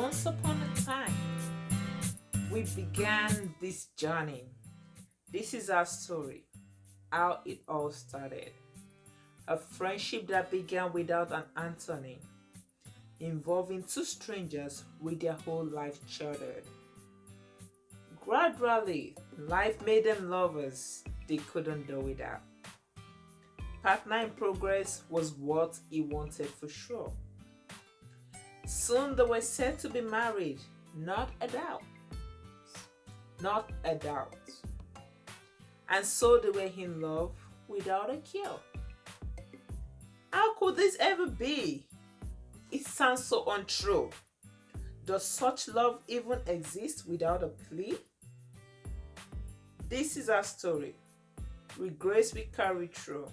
Once upon a time, we began this journey. This is our story, how it all started. A friendship that began without an Anthony, involving two strangers with their whole life chartered. Gradually, life made them lovers they couldn't do without. Partner in progress was what he wanted for sure. Soon they were set to be married, not a doubt. Not a doubt. And so they were in love without a cure. How could this ever be? It sounds so untrue. Does such love even exist without a plea? This is our story. With grace we carry through.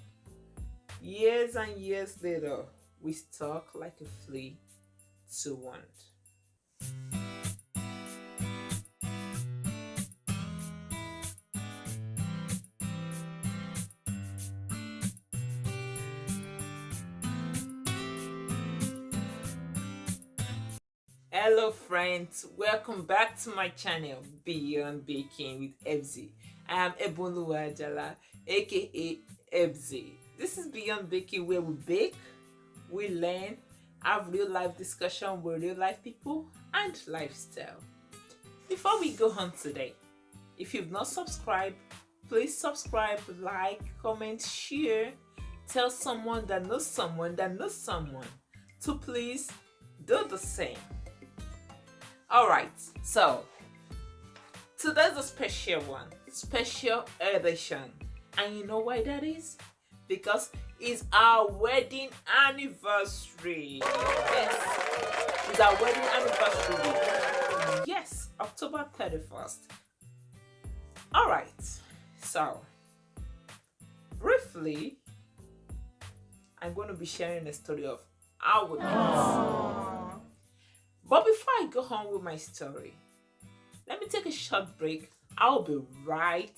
Years and years later, we stalk like a flea to want. Hello friends, welcome back to my channel Beyond Baking with Ebzy. I am Eboluwa Ajala, aka Ebzy. This is Beyond Baking where we bake, we learn, have real life discussion with real life people and lifestyle. Before we go on today, if you've not subscribed, please subscribe, like, comment, share, tell someone that knows someone to please do the same. Alright, so today's a special one, special edition. And you know why that is? Because it's our wedding anniversary. Yes, it's our wedding anniversary. Yes, October 31st. Alright, so briefly, I'm going to be sharing the story of our wedding. But before I go on with my story, let me take a short break. I'll be right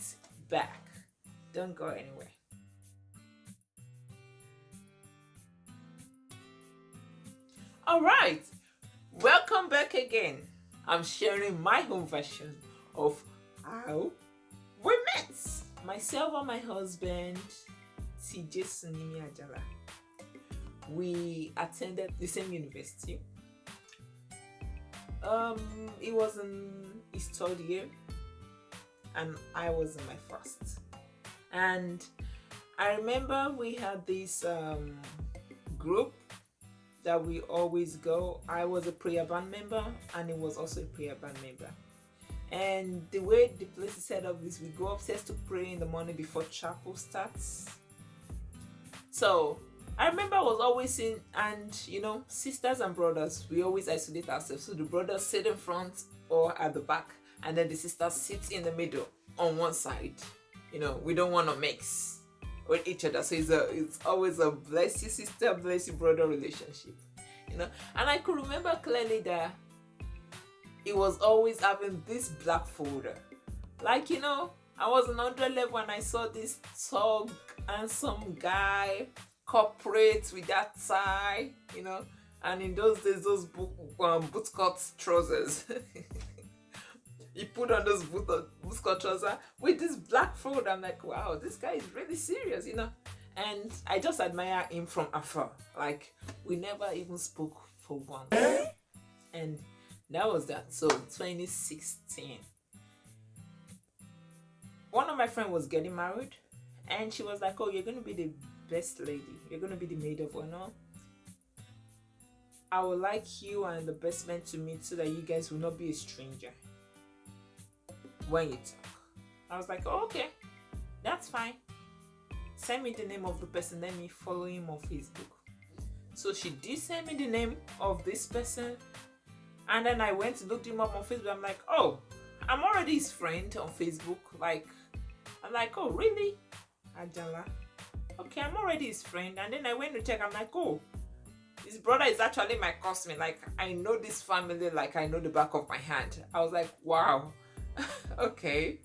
back. Don't go anywhere. Alright, welcome back again. I'm sharing my own version of how we met. Myself and my husband, CJ Sunimi Ajala. We attended the same university. It was in his third year and I was in my first. And I remember we had this group that we always go. I was a prayer band member and he was also a prayer band member. And the way the place is set up is we go upstairs to pray in the morning before chapel starts. So I remember I was always in, and you know, sisters and brothers, we always isolate ourselves. So the brothers sit in front or at the back, and then the sisters sit in the middle on one side. You know, we don't want to mix with each other. So it's always a bless you sister, bless you brother relationship. You know, and I could remember clearly that it was always having this black folder. Like, you know, I was on 100 level and I saw this tall, handsome guy, corporate with that tie, you know, and in those days those bootcut trousers. He put on those bootcut trousers with this black fold. I'm like, wow, this guy is really serious, you know. And I just admire him from afar. Like, we never even spoke for once. And that was that. So 2016, one of my friends was getting married and she was like, oh, you're gonna be the best lady, you're gonna be the maid of honor. I would like you and the best man to meet so that you guys will not be a stranger when you talk. I was like, oh, okay, that's fine, send me the name of the person, let me follow him on Facebook. So she did send me the name of this person, and then I went to look him up on Facebook. I'm like, oh, I'm already his friend on Facebook. Like, I'm like, oh, really? Ajala. Okay, I'm already his friend. And then I went to check. I'm like, oh, his brother is actually my cousin. Like, I know this family like I know the back of my hand. I was like, wow. Okay.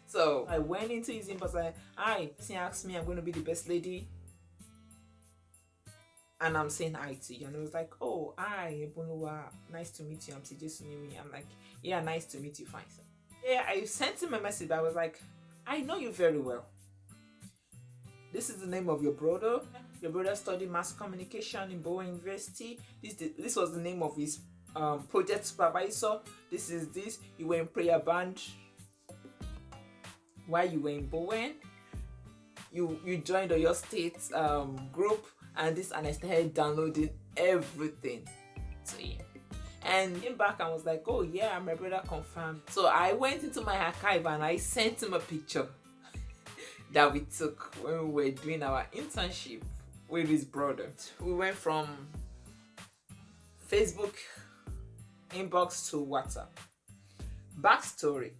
So I went into his inbox. Like, hi, he asked me, I'm going to be the best lady. and I'm saying hi to you, and it was like, oh, hi, Ebunwa, nice to meet you. I'm CJ Sunimi. I'm like, yeah, nice to meet you, fine. So, yeah, I sent him a message. I was like, I know you very well. This is the name of your brother. Your brother studied mass communication in Bowen University. This was the name of his project supervisor. This is this. You were in prayer band while you were in Bowen. You joined your state group and this, and I started downloading everything. So yeah. And came back and was like, oh yeah, my brother confirmed. So I went into my archive and I sent him a picture that we took when we were doing our internship with his brother. We went from Facebook inbox to WhatsApp. Backstory: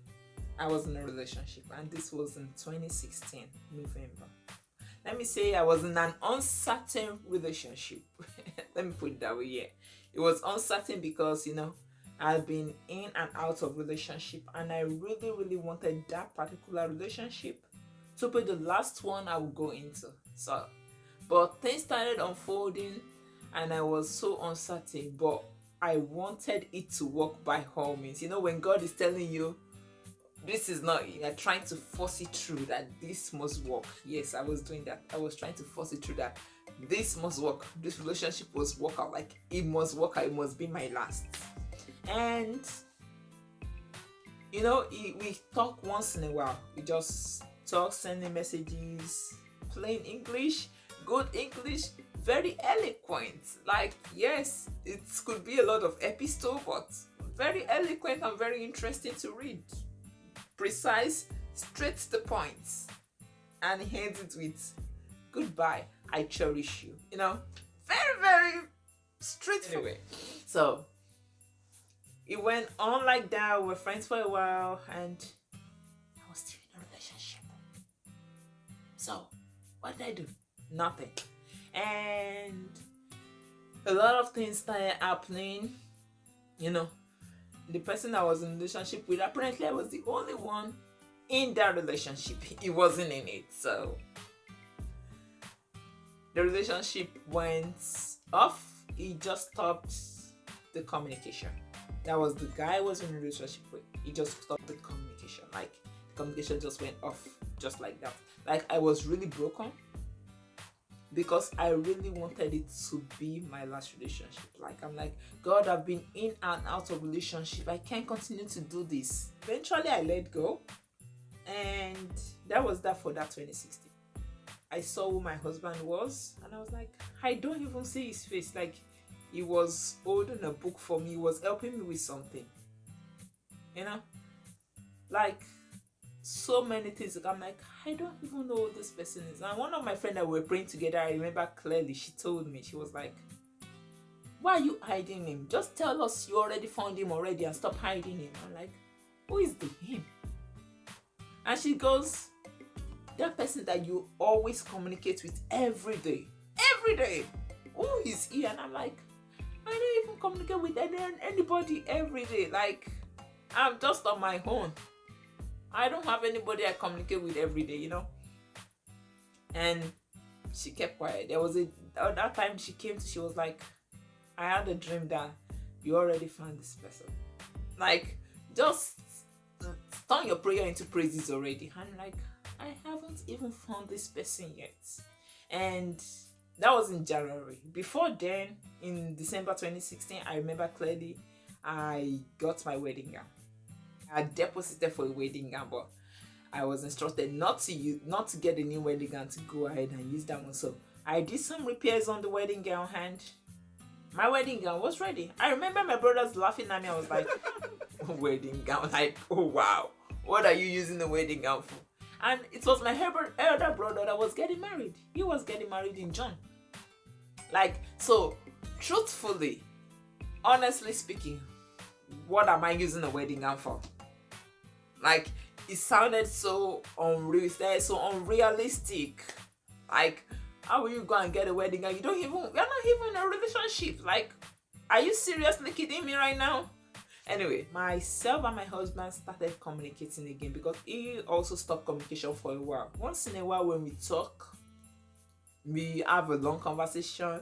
I was in a relationship, and this was in 2016 November. Let me say I was in an uncertain relationship. Let me put it that way. Yeah, it was uncertain because I've been in and out of relationship, and I really wanted that particular relationship to be the last one I would go into. So, but things started unfolding, and I was so uncertain. But I wanted it to work by all means. When God is telling you, this is not, you're trying to force it through, that this must work. Yes, I was doing that. I was trying to force it through, that this must work. This relationship must work out. Like, it must work out. It must be my last. And, we talk once in a while. We just talk, sending messages, plain English, good English, very eloquent. Like, yes, it could be a lot of epistle, but very eloquent and very interesting to read. Precise, straight to the point, and he ends it with, goodbye, I cherish you. Very straightforward. Anyway, so it went on like that. We were friends for a while, and I was still in a relationship. So what did I do? Nothing. And a lot of things started happening. The person I was in a relationship with, apparently I was the only one in that relationship. He wasn't in it. So the relationship went off. He just stopped the communication. That was the guy I was in a relationship with. He just stopped the communication. Like, the communication just went off just like that. Like, I was really broken because I really wanted it to be my last relationship. Like, I'm like, God, I've been in and out of relationship. I can't continue to do this. Eventually, I let go. And that was that for that 2016. I saw who my husband was, and I was like, I don't even see his face. Like, he was holding a book for me. He was helping me with something. Like, so many things. I'm like, I don't even know who this person is. And one of my friends that we were praying together, I remember clearly, she told me, she was like, why are you hiding him? Just tell us you already found him already and stop hiding him. I'm like, who is the him? And she goes, that person that you always communicate with every day. Every day. Who is he? And I'm like, I don't even communicate with anybody every day. Like, I'm just on my own. I don't have anybody I communicate with every day, And she kept quiet. There was that time she came to, she was like, I had a dream that you already found this person. Like, just turn your prayer into praises already. I'm like, I haven't even found this person yet. And that was in January. Before then, in December 2016, I remember clearly, I got my wedding gown. I deposited for a wedding gown, but I was instructed not to get a new wedding gown, to go ahead and use that one. So I did some repairs on the wedding gown, and my wedding gown was ready. I remember my brothers laughing at me. I was like, wedding gown? Like, oh wow, what are you using the wedding gown for? And it was my elder brother that was getting married. He was getting married in June. Like, so truthfully, honestly speaking, what am I using a wedding gown for? Like, it sounded so unreal, so unrealistic. Like, how will you go and get a wedding gown? We're not even in a relationship. Like, are you seriously kidding me right now? Anyway, myself and my husband started communicating again, because he also stopped communication for a while. Once in a while when we talk, we have a long conversation.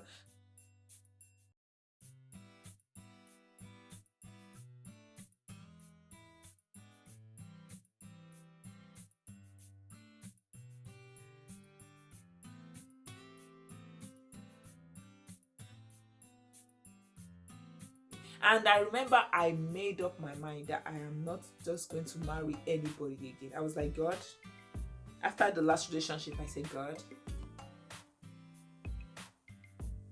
And I remember I made up my mind that I am not just going to marry anybody again. I was like, God, after the last relationship, I said, God,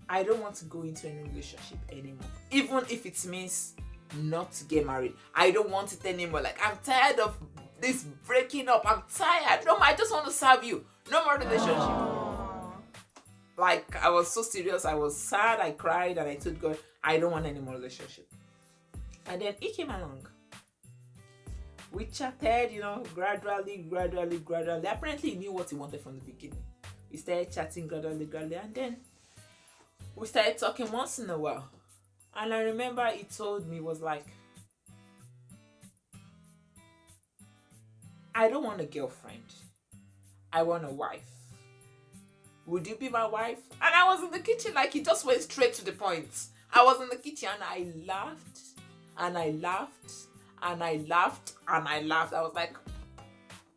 I don't want to go into any relationship anymore. Even if it means not to get married. I don't want it anymore. Like, I'm tired of this breaking up. I'm tired. No, I just want to serve you. No more relationship. Aww. Like, I was so serious. I was sad. I cried and I told God, I don't want any more relationship. And then he came along. We chatted, gradually. Apparently he knew what he wanted from the beginning. We started chatting gradually, and then we started talking once in a while. And I remember he told me, was like, I don't want a girlfriend. I want a wife. Would you be my wife? And I was in the kitchen, like, he just went straight to the point. I was in the kitchen and I laughed and I laughed and I laughed and I laughed. I was like,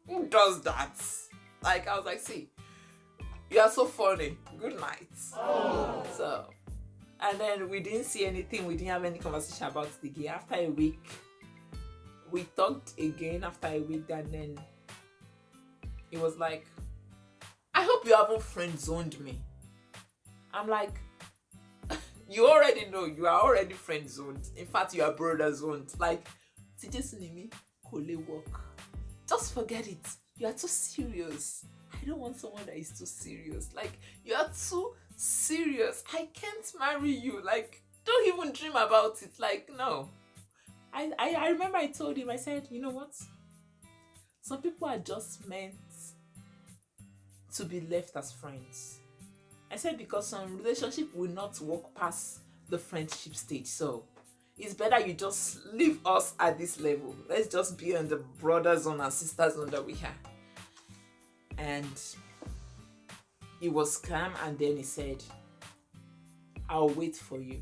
who does that? Like, I was like, see, you are so funny. Good night. Oh. So, and then we didn't see anything. We didn't have any conversation about it again. After a week, we talked again after a week, and then it was like, I hope you haven't friend zoned me. I'm like, you already know, you are already friend zoned. In fact, you are brother zoned. Like, Tijesunimi, Kole work. Just forget it. You are too serious. I don't want someone that is too serious. Like, you are too serious. I can't marry you. Like, don't even dream about it. Like, no. I remember I told him, I said, you know what? Some people are just meant to be left as friends. I said, because some relationship will not walk past the friendship stage. So it's better you just leave us at this level. Let's just be on the brother zone and sister zone that we have. And he was calm, and then he said, I'll wait for you,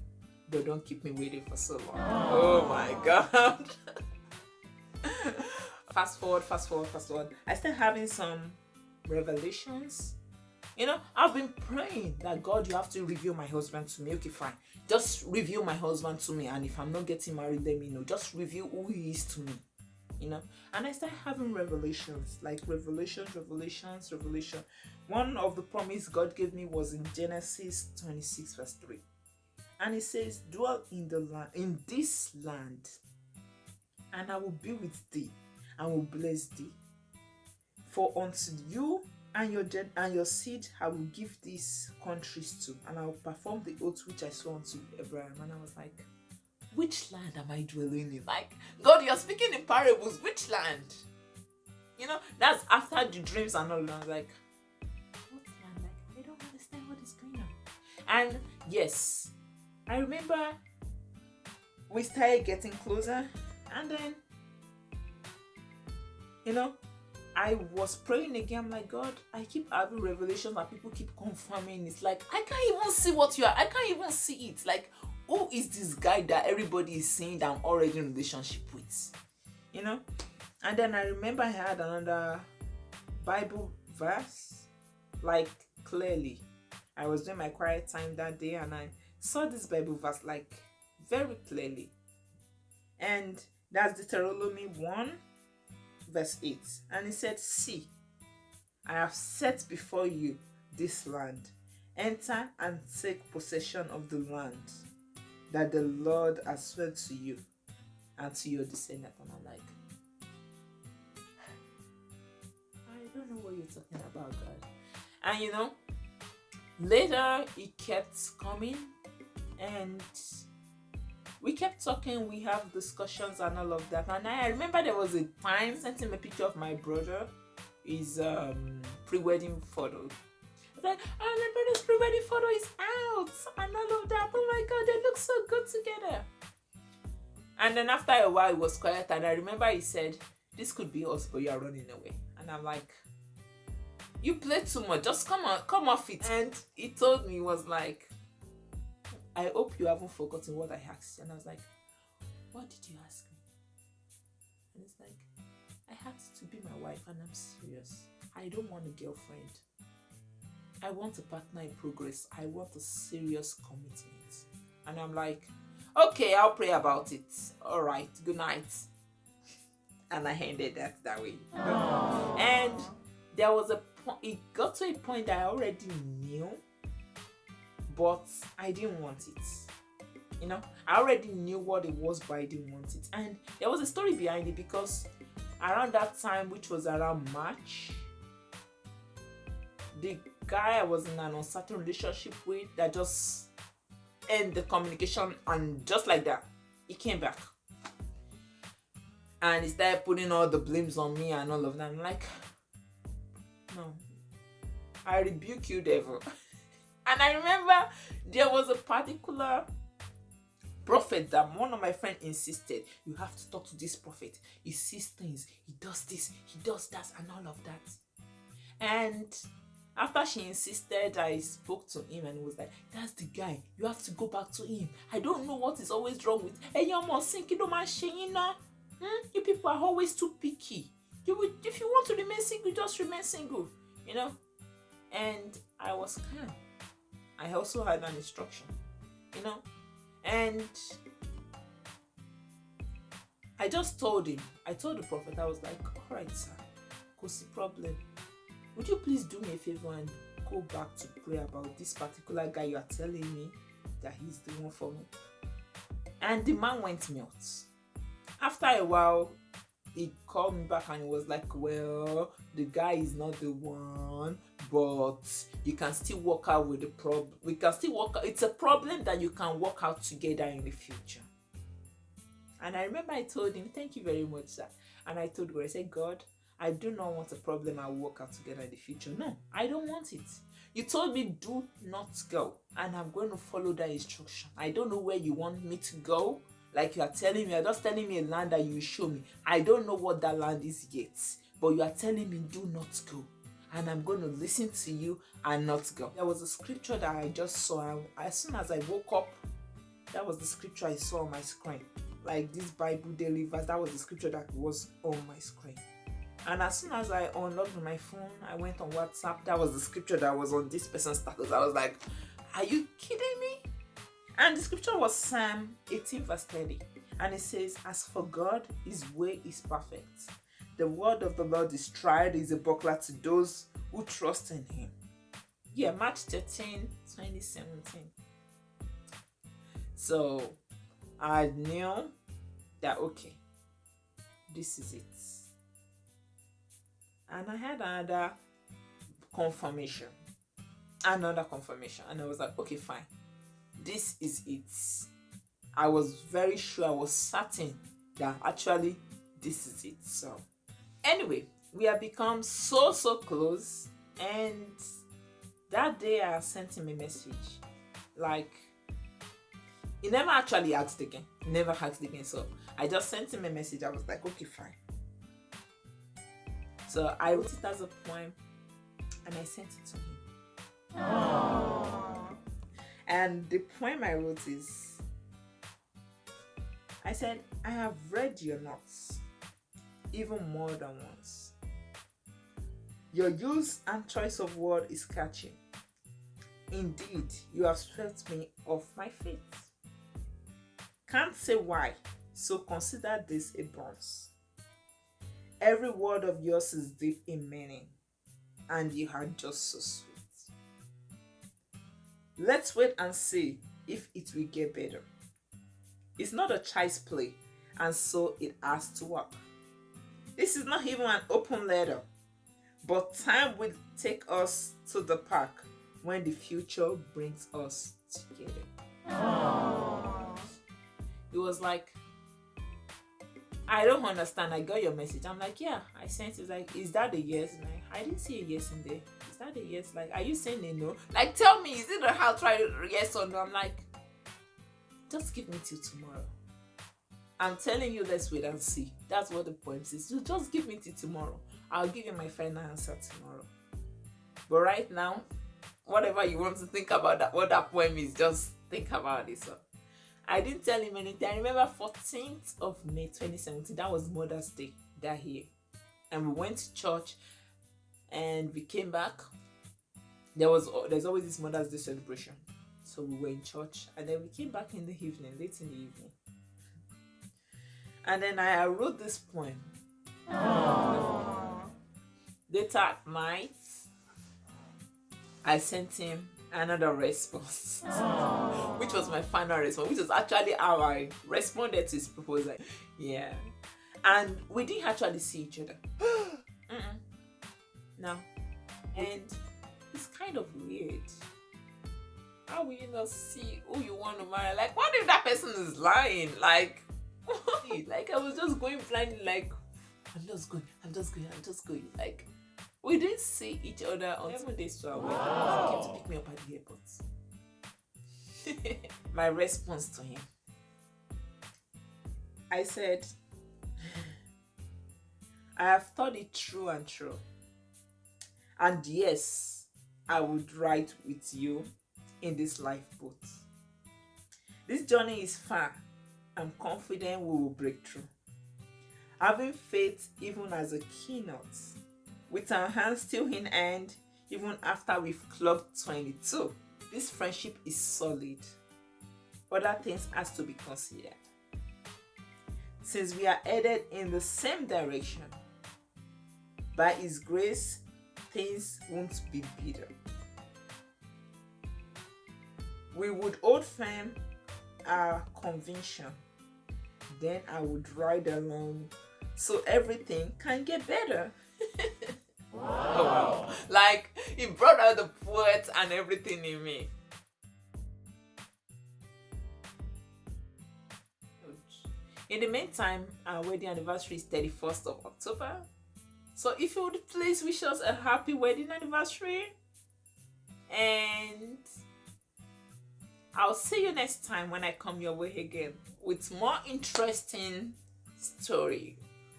but don't keep me waiting for so long. Oh my God. Fast forward. I started having some revelations. I've been praying that, God, you have to reveal my husband to me. Okay, fine. Just reveal my husband to me. And if I'm not getting married, let me know. Just reveal who he is to me. And I started having revelations. Like revelation. One of the promise God gave me was in Genesis 26 verse 3. And it says, dwell in this land, and I will be with thee, and will bless thee. For unto you and your seed I will give these countries to, and I will perform the oath which I swore unto Abraham. And I was like, which land am I dwelling in? Like, God, you're speaking in parables. Which land? That's after the dreams and all. And I was like, what land? Like, I don't understand what is going on. And yes, I remember we started getting closer, and then, I was praying again. I'm like, God, I keep having revelations that people keep confirming. It's like, I can't even see what you are. I can't even see it. Like, who is this guy that everybody is saying that I'm already in a relationship with? And then I remember I had another Bible verse, like, clearly. I was doing my quiet time that day, and I saw this Bible verse, like, very clearly. And that's Deuteronomy 1 verse 8. And it said, see, I have set before you this land. Enter and take possession of the land that the Lord has sworn to you and to your descendants. And I'm like, I don't know what you're talking about, God. And later he kept coming, and we kept talking. We have discussions and all of that. And I remember there was a time I sent him a picture of my brother, his pre-wedding photo. I was like, oh, my brother's pre-wedding photo is out and all of that. Oh my God, they look so good together. And then after a while it was quiet, and I remember he said, this could be us, but you are running away. And I'm like, you play too much, just come off it. And he told me, he was like, I hope you haven't forgotten what I asked. And I was like, what did you ask me? And it's like, I asked to be my wife, and I'm serious. I don't want a girlfriend. I want a partner in progress. I want a serious commitment. And I'm like, Okay, I'll pray about it. All right, good night. And I ended that way. And there was a point, it got to a point that I already knew, but I didn't want it. You know, I already knew what it was, but I didn't want it. And there was a story behind it, because around that time, which was around March, the guy I was in an uncertain relationship with, that just ended the communication, and just like that, he came back. And he started putting all the blames on me and all of that. I'm like, no, I rebuke you, devil. And I remember there was a particular prophet that one of my friends insisted, you have to talk to this prophet. He sees things, he does this, he does that, and all of that. And after she insisted, I spoke to him and he was like, that's the guy, you have to go back to him. I don't know what is always wrong with, hey, you're more sinking, don't mind shaking now. You people are always too picky. If you want to remain single, just remain single, you know. And I was calm. I also had an instruction, you know. And I just told him, I told the prophet, I was like, all right, sir, what's the problem? Would you please do me a favor and go back to pray about this particular guy you are telling me that he's the one for me? And the man went mute. After a while, he called me back and he was like, well, the guy is not the one, but you can still work out with the problem. We can still work out. It's a problem that you can work out together in the future. And I remember I told him, thank you very much, sir. And I told God, I said, God, I do not want a problem I will work out together in the future. No, I don't want it. You told me do not go, and I'm going to follow that instruction. I don't know where you want me to go. Like you are telling me, you're just telling me a land that you show me. I don't know what that land is yet, but you are telling me do not go. And I'm going to listen to you and not go. There was a scripture that I just saw. As soon as I woke up, that was the scripture I saw on my screen. Like this Bible daily verse, that was the scripture that was on my screen. And as soon as I unlocked my phone, I went on WhatsApp. That was the scripture that was on this person's status. I was like, are you kidding me? And the scripture was Psalm 18 verse 30. And it says, as for God, his way is perfect. The word of the Lord is tried, is a buckler to those who trust in him. Yeah, March 13, 2017. So I knew that, okay, this is it. And I had another confirmation. And I was like, okay, fine. This is it. I was very sure, I was certain that actually this is it. So anyway, we have become so close. And that day I sent him a message. Like, he never actually asked again. So I just sent him a message. I was like, okay, fine. So I wrote it as a poem and I sent it to him. Aww. And the poem I wrote is, I said, I have read your notes even more than once. Your use and choice of word is catchy. Indeed, you have swept me off my feet. Can't say why, so consider this a bonus. Every word of yours is deep in meaning, and you are just so sweet. Let's wait and see if it will get better. It's not a child's play, and so it has to work. This is not even an open letter, but time will take us to the park when the future brings us together. Aww. It was like, I don't understand. I got your message. I'm like, yeah, I sent it. Like, is that a yes? Like, I didn't see a yes in there. Is that a yes? Like, are you saying a no? Like, tell me, is it a how try yes or no? I'm like, just give me till tomorrow. I'm telling you, let's wait and see. That's what the poem says. You just give me till tomorrow. I'll give you my final answer tomorrow. But right now, whatever you want to think about that, what that poem is, just think about it. So I didn't tell him anything. I remember 14th of May 2017. That was Mother's Day that year. And we went to church and we came back. There's always this Mother's Day celebration. So we were in church, and then we came back in the evening, late in the evening. And then I wrote this poem. Later at night, I sent him another response, which was my final response, which was actually how I responded to his proposal. Yeah. And we didn't actually see each other. No. And it's kind of weird. How will you not see who you want to marry? Like, what if that person is lying? Like, like I was just going blind, like, I'm just going. Like, we didn't see each other until 7 days to our wedding. He came to pick me up at the airport. My response to him, I said, I have thought it through and through. And yes, I would ride with you in this lifeboat. This journey is far. I'm confident we will break through. Having faith even as a keynote, with our hands still in hand, even after we've clocked 22. This friendship is solid. Other things has to be considered. Since we are headed in the same direction, by His grace, things won't be bitter. We would hold firm our conviction. Then I would ride along so everything can get better. Wow. Oh, wow. Like, he brought out the poet and everything in me. In the meantime, our wedding anniversary is 31st of October. So if you would please wish us a happy wedding anniversary. And I'll see you next time when I come your way again with more interesting story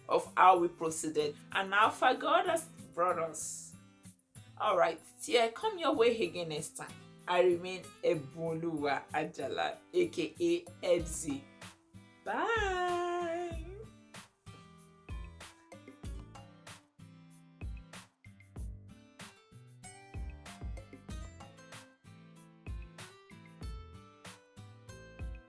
of how we proceeded and how far God has brought us. Alright, till I come your way again next time. I remain Eboluwa Ajala, aka Ebzy. Bye.